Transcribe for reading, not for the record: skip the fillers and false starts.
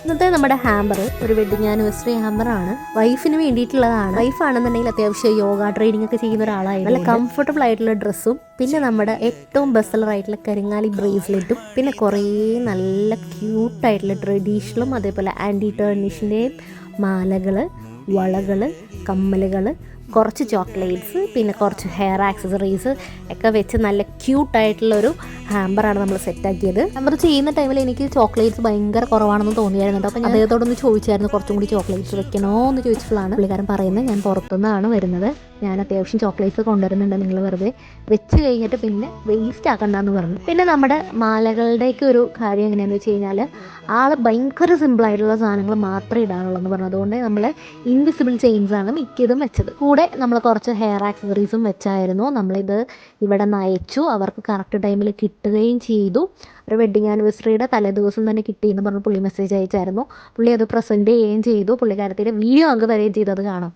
ഇന്നത്തെ നമ്മുടെ ഹാമ്പർ ഒരു വെഡിങ് ആനിവേഴ്സറി ഹാമ്പറാണ്. വൈഫിന് വേണ്ടിയിട്ടുള്ളതാണ്. വൈഫാണെന്നുണ്ടെങ്കിൽ അത്യാവശ്യം യോഗ ട്രെയിനിങ് ഒക്കെ ചെയ്യുന്ന ഒരാളായിരുന്നു. നല്ല കംഫർട്ടബിൾ ആയിട്ടുള്ള ഡ്രസ്സും പിന്നെ നമ്മുടെ ഏറ്റവും ബെസ്റ്റർ ആയിട്ടുള്ള കരിങ്ങാലി ബ്രേസ്ലെറ്റും പിന്നെ കുറേ നല്ല ക്യൂട്ടായിട്ടുള്ള ട്രഡീഷണലും അതേപോലെ ആൻറ്റി ടേർണിഷിൻ്റെയും മാലകൾ, വളകൾ, കമ്മലുകൾ, കുറച്ച് ചോക്ലേറ്റ്സ്, പിന്നെ കുറച്ച് ഹെയർ ആക്സസറീസ് ഒക്കെ വെച്ച് നല്ല ക്യൂട്ടായിട്ടുള്ളൊരു ഹാമ്പറാണ് നമ്മൾ സെറ്റാക്കിയത്. ഹാമ്പർ ചെയ്യുന്ന ടൈമിൽ എനിക്ക് ചോക്ലേറ്റ്സ് ഭയങ്കര കുറവാണെന്ന് തോന്നിയായിരുന്നു. അപ്പോൾ ഞാൻ അദ്ദേഹത്തോടൊന്ന് ചോദിച്ചായിരുന്നു കുറച്ചും കൂടി ചോക്ലേറ്റ്സ് വെക്കണോ എന്ന് ചോദിച്ചിട്ടുള്ളതാണ് പുള്ളിക്കാരൻ പറയുന്നത്. ഞാൻ പുറത്തുനിന്നാണ് വരുന്നത്, ഞാൻ അത്യാവശ്യം ചോക്ലേറ്റ്സ് കൊണ്ടുവരുന്നുണ്ട്, നിങ്ങൾ വെറുതെ വെച്ച് കഴിഞ്ഞിട്ട് പിന്നെ വേസ്റ്റ് ആക്കണ്ടെന്ന് പറഞ്ഞു. പിന്നെ നമ്മുടെ മാലകളുടെയൊക്കെ ഒരു കാര്യം എങ്ങനെയാണെന്ന് വെച്ച് കഴിഞ്ഞാൽ ആൾ ഭയങ്കര സിമ്പിളായിട്ടുള്ള സാധനങ്ങൾ മാത്രമേ ഇടാനുള്ളൂ എന്ന് പറഞ്ഞു. അതുകൊണ്ട് നമ്മൾ ഇൻവിസിബിൾ ചെയിൻസാണ് മിക്കതും വെച്ചത്. കൂടെ നമ്മൾ കുറച്ച് ഹെയർ ആക്സസറീസും വെച്ചായിരുന്നു നമ്മളിത് ഇവിടെ നിന്ന് അയച്ചു. അവർക്ക് കറക്റ്റ് ടൈമിൽ കിട്ടുകയും ചെയ്തു. ഒരു വെഡിങ് ആനിവേഴ്സറിയുടെ തലേദിവസം തന്നെ കിട്ടിയെന്ന് പറഞ്ഞ് പുള്ളി മെസ്സേജ് അയച്ചായിരുന്നു. പുള്ളി അത് പ്രസൻറ്റ് ചെയ്യുകയും ചെയ്തു. പുള്ളിക്കാരത്തിൻ്റെ വീഡിയോ നമുക്ക് തരുകയും ചെയ്തു. അത് കാണാം.